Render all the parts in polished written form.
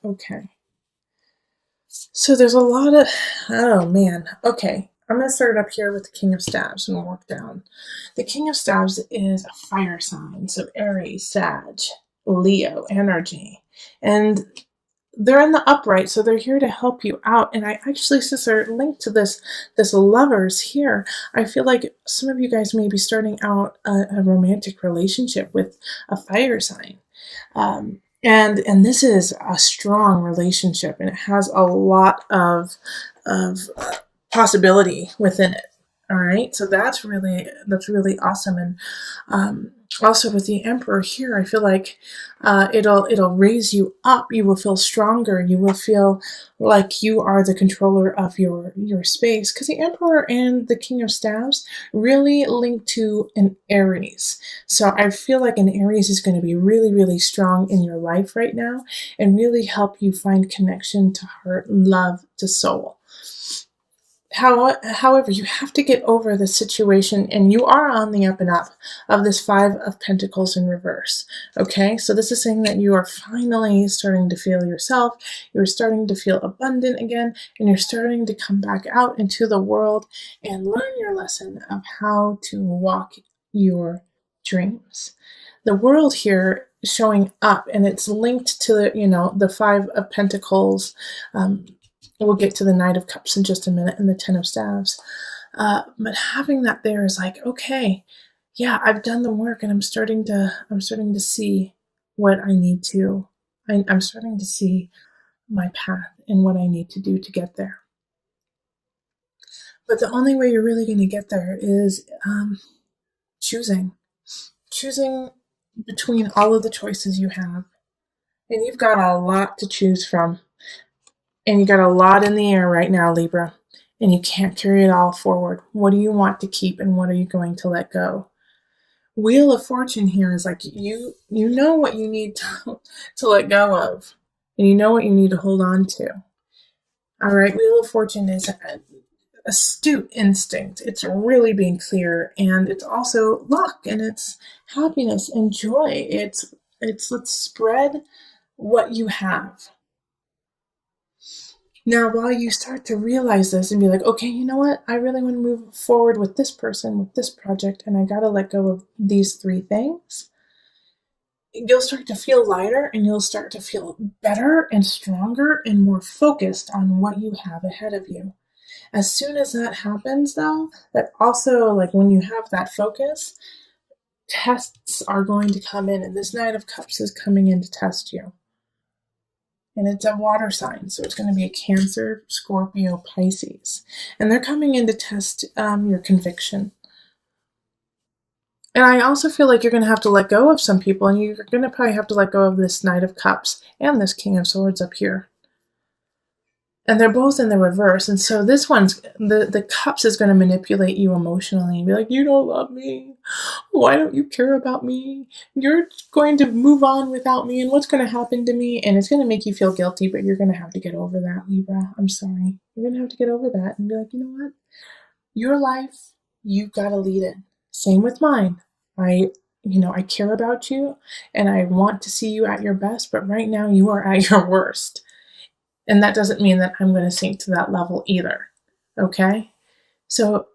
Okay. So there's a lot of, oh man. Okay. I'm going to start up here with the King of Staves and work down. The King of Staves is a fire sign. So Aries, Sag, Leo energy. And they're in the upright, so they're here to help you out. And I actually, since they're linked to this lovers here, I feel like some of you guys may be starting out a romantic relationship with a fire sign. And this is a strong relationship, and it has a lot of possibility within it. All right, so that's really awesome. And also with the Emperor here, I feel like it'll raise you up. You will feel stronger. You will feel like you are the controller of your space, because the Emperor and the King of Staves really link to an Aries. So I feel like an Aries is going to be really, really strong in your life right now and really help you find connection to heart, love, to soul. However, you have to get over the situation, and you are on the up and up of this Five of Pentacles in reverse. Okay, so this is saying that you are finally starting to feel yourself, you're starting to feel abundant again, and you're starting to come back out into the world and learn your lesson of how to walk your dreams. The world here is showing up, and it's linked to the Five of Pentacles. We'll get to the Knight of Cups in just a minute and the Ten of Staves. But having that there is like, okay, yeah, I've done the work, and I'm starting to see what I need to. I'm starting to see my path and what I need to do to get there. But the only way you're really going to get there is choosing between all of the choices you have, and you've got a lot to choose from. And you got a lot in the air right now, Libra, and you can't carry it all forward. What do you want to keep, and what are you going to let go? Wheel of Fortune here is like you know what you need to let go of, and you know what you need to hold on to. All right, Wheel of Fortune is an astute instinct. It's really being clear, and it's also luck, and it's happiness and joy. It's let's spread what you have. Now, while you start to realize this and be like, okay, you know what? I really want to move forward with this person, with this project, and I got to let go of these three things, you'll start to feel lighter, and you'll start to feel better and stronger and more focused on what you have ahead of you. As soon as that happens, though, that also, like when you have that focus, tests are going to come in, and this Knight of Cups is coming in to test you. And it's a water sign, so it's going to be a Cancer, Scorpio, Pisces. And they're coming in to test your conviction. And I also feel like you're going to have to let go of some people, and you're going to probably have to let go of this Knight of Cups and this King of Swords up here. And they're both in the reverse. And so this one's, the Cups is going to manipulate you emotionally and be like, you don't love me. Why don't you care about me? You're going to move on without me, and what's going to happen to me? And it's going to make you feel guilty, but you're going to have to get over that, Libra. I'm sorry. You're going to have to get over that and be like, you know what? Your life, you've got to lead it. Same with mine. I care about you, and I want to see you at your best, but right now you are at your worst. And that doesn't mean that I'm going to sink to that level either. Okay? So,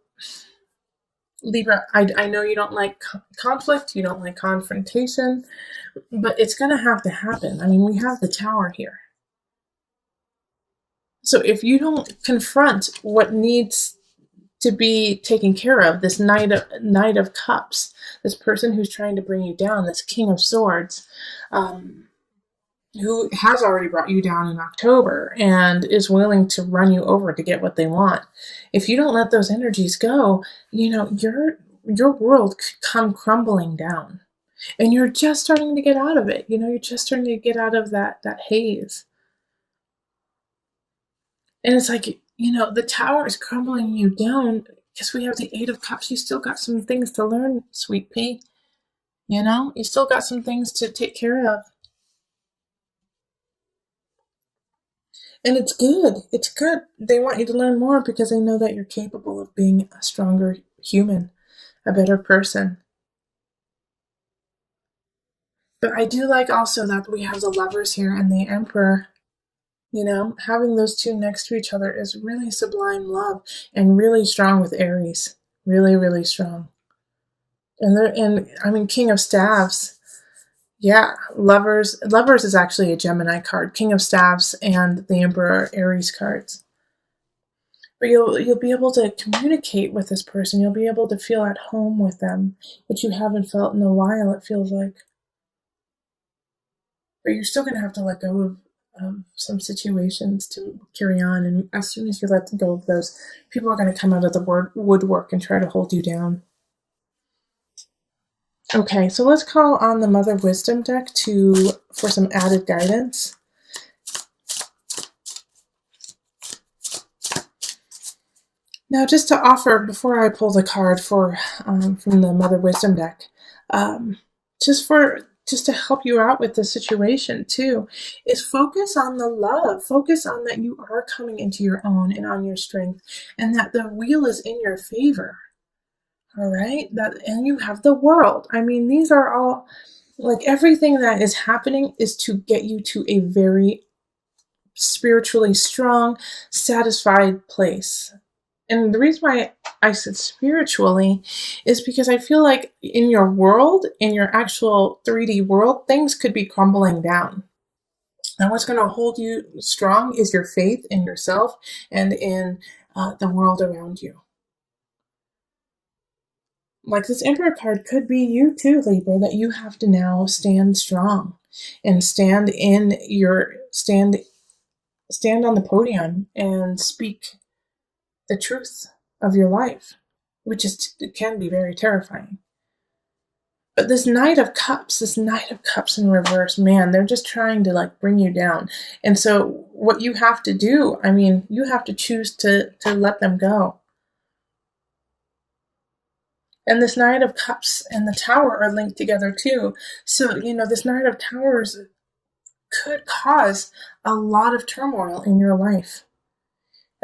Libra, I know you don't like conflict, you don't like confrontation, but it's going to have to happen. I mean, we have the Tower here. So if you don't confront what needs to be taken care of, this Knight of Cups, this person who's trying to bring you down, this King of Swords, who has already brought you down in October and is willing to run you over to get what they want. If you don't let those energies go, your world could come crumbling down. And you're just starting to get out of it. You're just starting to get out of that haze. And it's like, the Tower is crumbling you down because we have the Eight of Cups. You still got some things to learn, sweet pea. You still got some things to take care of. And it's good. It's good. They want you to learn more because they know that you're capable of being a stronger human, a better person. But I do like also that we have the Lovers here and the Emperor. Having those two next to each other is really sublime love and really strong with Aries. Really, really strong. And I mean, King of Staves. Yeah, Lovers is actually a Gemini card. King of Staves and the Emperor Aries cards. But you'll be able to communicate with this person. You'll be able to feel at home with them, which you haven't felt in a while, it feels like. But you're still gonna have to let go of some situations to carry on. And as soon as you let go of those, people are gonna come out of the woodwork and try to hold you down. Okay, so let's call on the Mother Wisdom deck for some added guidance. Now, just to offer, before I pull the card from the Mother Wisdom deck, um, just to help you out with the situation too, is focus on the love. Focus on that you are coming into your own and on your strength, and that the wheel is in your favor. All right, and you have the world. I mean, these are all like everything that is happening is to get you to a very spiritually strong, satisfied place. And the reason why I said spiritually is because I feel like in your world, in your actual 3D world, things could be crumbling down. And what's going to hold you strong is your faith in yourself and in the world around you. Like this Emperor card could be you too, Libra, that you have to now stand strong and stand on the podium and speak the truth of your life, which can be very terrifying. But this Knight of Cups in reverse, man, they're just trying to like bring you down. And so what you have to do, I mean, you have to choose to let them go. And this Knight of Cups and the Tower are linked together too. So, this Knight of Towers could cause a lot of turmoil in your life.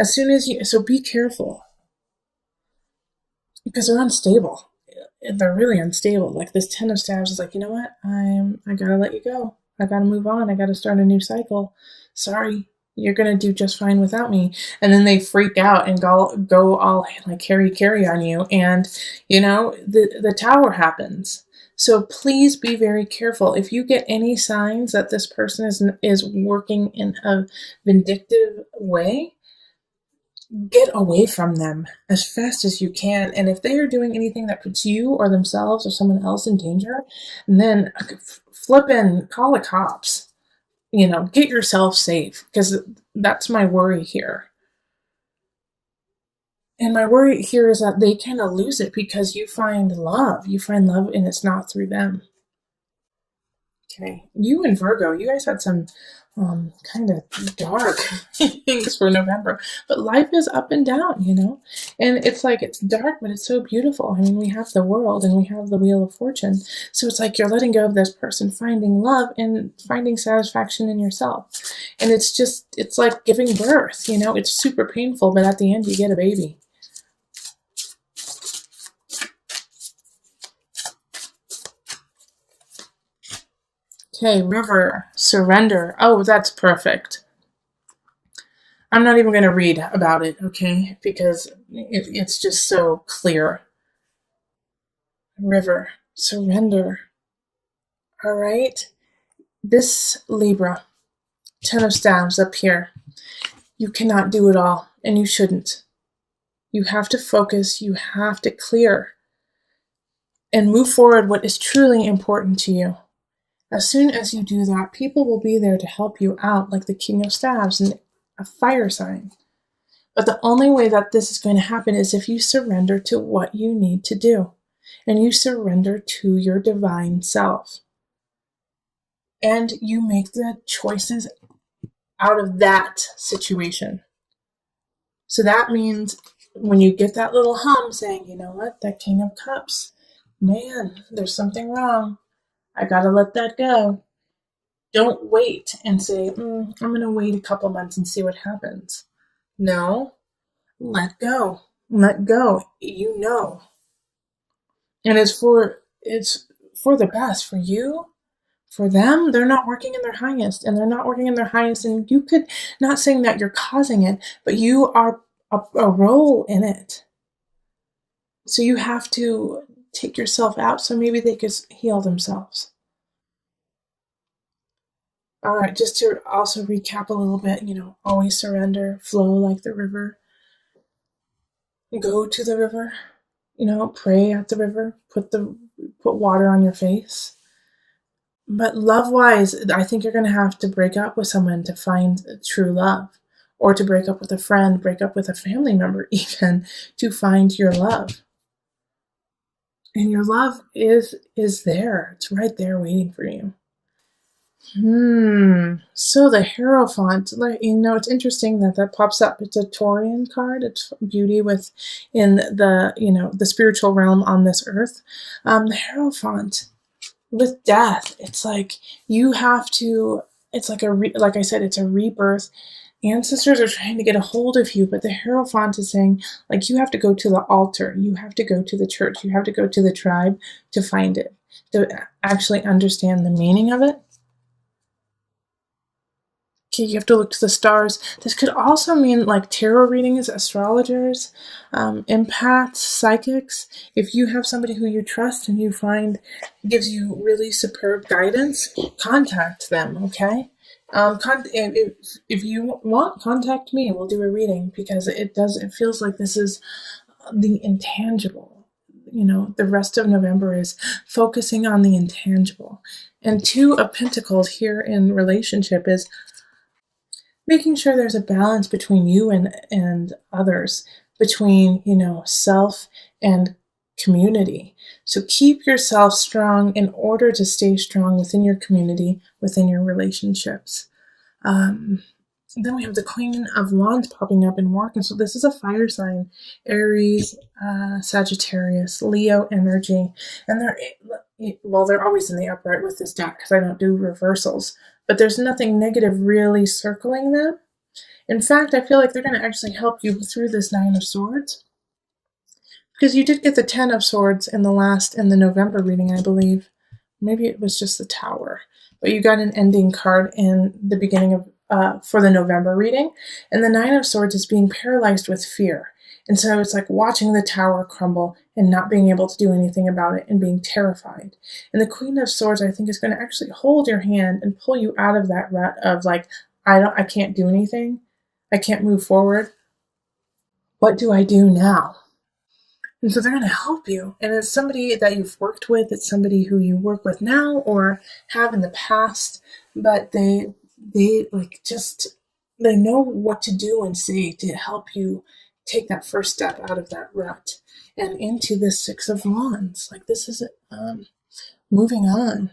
So be careful. Because they're unstable. They're really unstable. Like this Ten of Staves is like, you know what? I gotta let you go. I gotta move on. I gotta start a new cycle. Sorry, you're gonna do just fine without me. And then they freak out and go all like carry on you. And the Tower happens. So please be very careful. If you get any signs that this person is working in a vindictive way, get away from them as fast as you can. And if they are doing anything that puts you or themselves or someone else in danger, then flip in, call the cops. Get yourself safe, because that's my worry here. And my worry here is that they kind of lose it because you find love. You find love and it's not through them. Okay, you and Virgo, you guys had some kind of dark things for November, but life is up and down, and it's like it's dark, but it's so beautiful. I mean, we have the world and we have the Wheel of Fortune, so it's like you're letting go of this person, finding love and finding satisfaction in yourself, and it's like giving birth. It's super painful, but at the end you get a baby. Okay, River, surrender. Oh, that's perfect. I'm not even going to read about it, okay? Because it's just so clear. River, surrender. All right? This Libra, Ten of Staves up here. You cannot do it all, and you shouldn't. You have to focus. You have to clear and move forward what is truly important to you. As soon as you do that, people will be there to help you out, like the King of Staves and a fire sign. But the only way that this is going to happen is if you surrender to what you need to do, and you surrender to your divine self. And you make the choices out of that situation. So that means when you get that little hum saying, you know what, that King of Cups, man, there's something wrong. I gotta let that go. Don't wait and say, I'm gonna wait a couple months and see what happens. No, let go. Let go. And it's for the best for you, For them, they're not working in their highest, and they're not working in their highest. And you could, not saying that you're causing it, but you are a role in it. So you have to take yourself out so maybe they could heal themselves. All right, just to also recap a little bit, always surrender, flow like the river, go to the river, pray at the river, put water on your face. But love wise, I think you're going to have to break up with someone to find true love, or to break up with a friend, break up with a family member, even to find your love. And your love is there. It's right there waiting for you. So the Hierophant, it's interesting that pops up. It's a Taurian card. It's beauty in the spiritual realm on this earth. The Hierophant with death, it's like you have to. It's like like I said, it's a rebirth. Ancestors are trying to get a hold of you, but the Hierophant is saying, like, you have to go to the altar, you have to go to the church, you have to go to the tribe to find it, to actually understand the meaning of it. Okay, you have to look to the stars. This could also mean like tarot readings, astrologers, empaths, psychics. If you have somebody who you trust and you find gives you really superb guidance, contact them, okay? If you want, contact me. We'll do a reading because it feels like this is the intangible. The rest of November is focusing on the intangible. And Two of Pentacles here in relationship is making sure there's a balance between you and others, between self and community. So keep yourself strong in order to stay strong within your community, within your relationships. Then we have the Queen of Wands popping up in work, and so this is a fire sign: Aries, Sagittarius, Leo energy, and they're always in the upright with this deck because I don't do reversals. But there's nothing negative really circling them. In fact, I feel like they're going to actually help you through this Nine of Swords. Because you did get the Ten of Swords in the November reading, I believe. Maybe it was just the Tower. But you got an ending card in the beginning of, for the November reading. And the Nine of Swords is being paralyzed with fear. And so it's like watching the tower crumble and not being able to do anything about it and being terrified. And the Queen of Swords, I think, is going to actually hold your hand and pull you out of that rut of like, I can't do anything. I can't move forward. What do I do now? And so they're going to help you. And it's somebody that you've worked with. It's somebody who you work with now or have in the past. But they know what to do and say to help you take that first step out of that rut and into this Six of Wands. Like this is moving on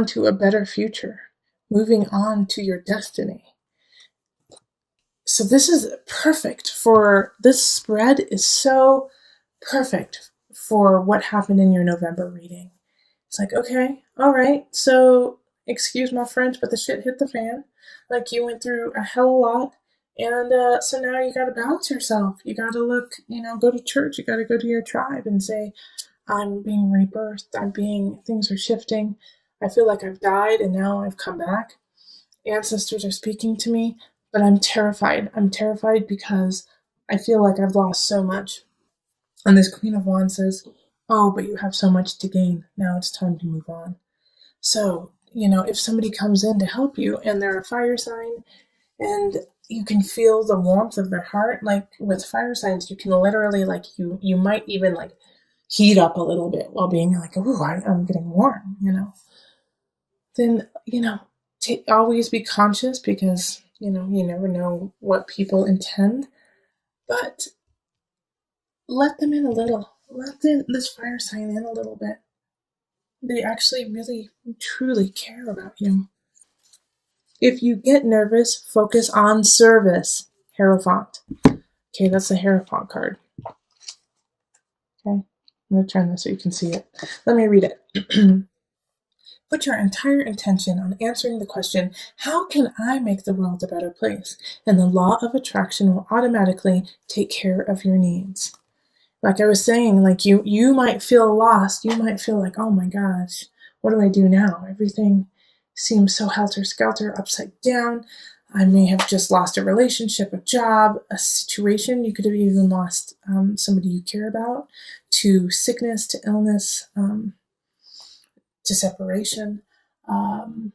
to a better future, moving on to your destiny. So this is perfect for, this spread is so perfect for what happened in your November reading. It's like, okay, all right, so excuse my French, but the shit hit the fan. Like you went through a hell of a lot. And so now you got to balance yourself. You got to look, go to church. You got to go to your tribe and say, I'm being rebirthed. Things are shifting. I feel like I've died and now I've come back. Ancestors are speaking to me, but I'm terrified. I'm terrified because I feel like I've lost so much. And this Queen of Wands says, oh, but you have so much to gain. Now it's time to move on. So, if somebody comes in to help you and they're a fire sign and you can feel the warmth of their heart, like with fire signs, you can literally you might even heat up a little bit while being like, ooh, I'm getting warm, Then, always be conscious because, you never know what people intend, but let them in a little. Let this fire sign in a little bit. They actually really, truly care about you. If you get nervous, focus on service. Hierophant. Okay, that's the Hierophant card. Okay, I'm going to turn this so you can see it. Let me read it. Put your entire intention on answering the question, how can I make the world a better place? And the law of attraction will automatically take care of your needs. Like I was saying, you might feel lost. You might feel like, oh my gosh, what do I do now? Everything seems so helter-skelter, upside down. I may have just lost a relationship, a job, a situation. You could have even lost somebody you care about, to sickness, to illness, to separation. Um,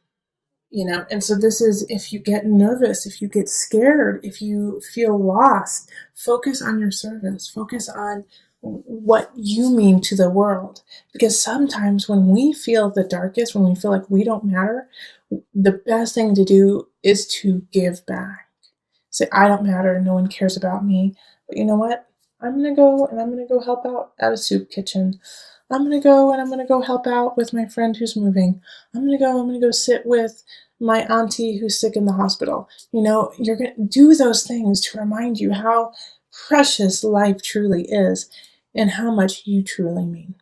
and so this is, if you get nervous, if you get scared, if you feel lost, focus on your service, focus on what you mean to the world. Because sometimes when we feel the darkest, when we feel like we don't matter, the best thing to do is to give back. Say, I don't matter, no one cares about me. But you know what? I'm gonna go and I'm gonna go help out at a soup kitchen. I'm gonna go and I'm gonna go help out with my friend who's moving. I'm gonna go sit with my auntie who's sick in the hospital. You're gonna do those things to remind you how precious life truly is and how much you truly mean.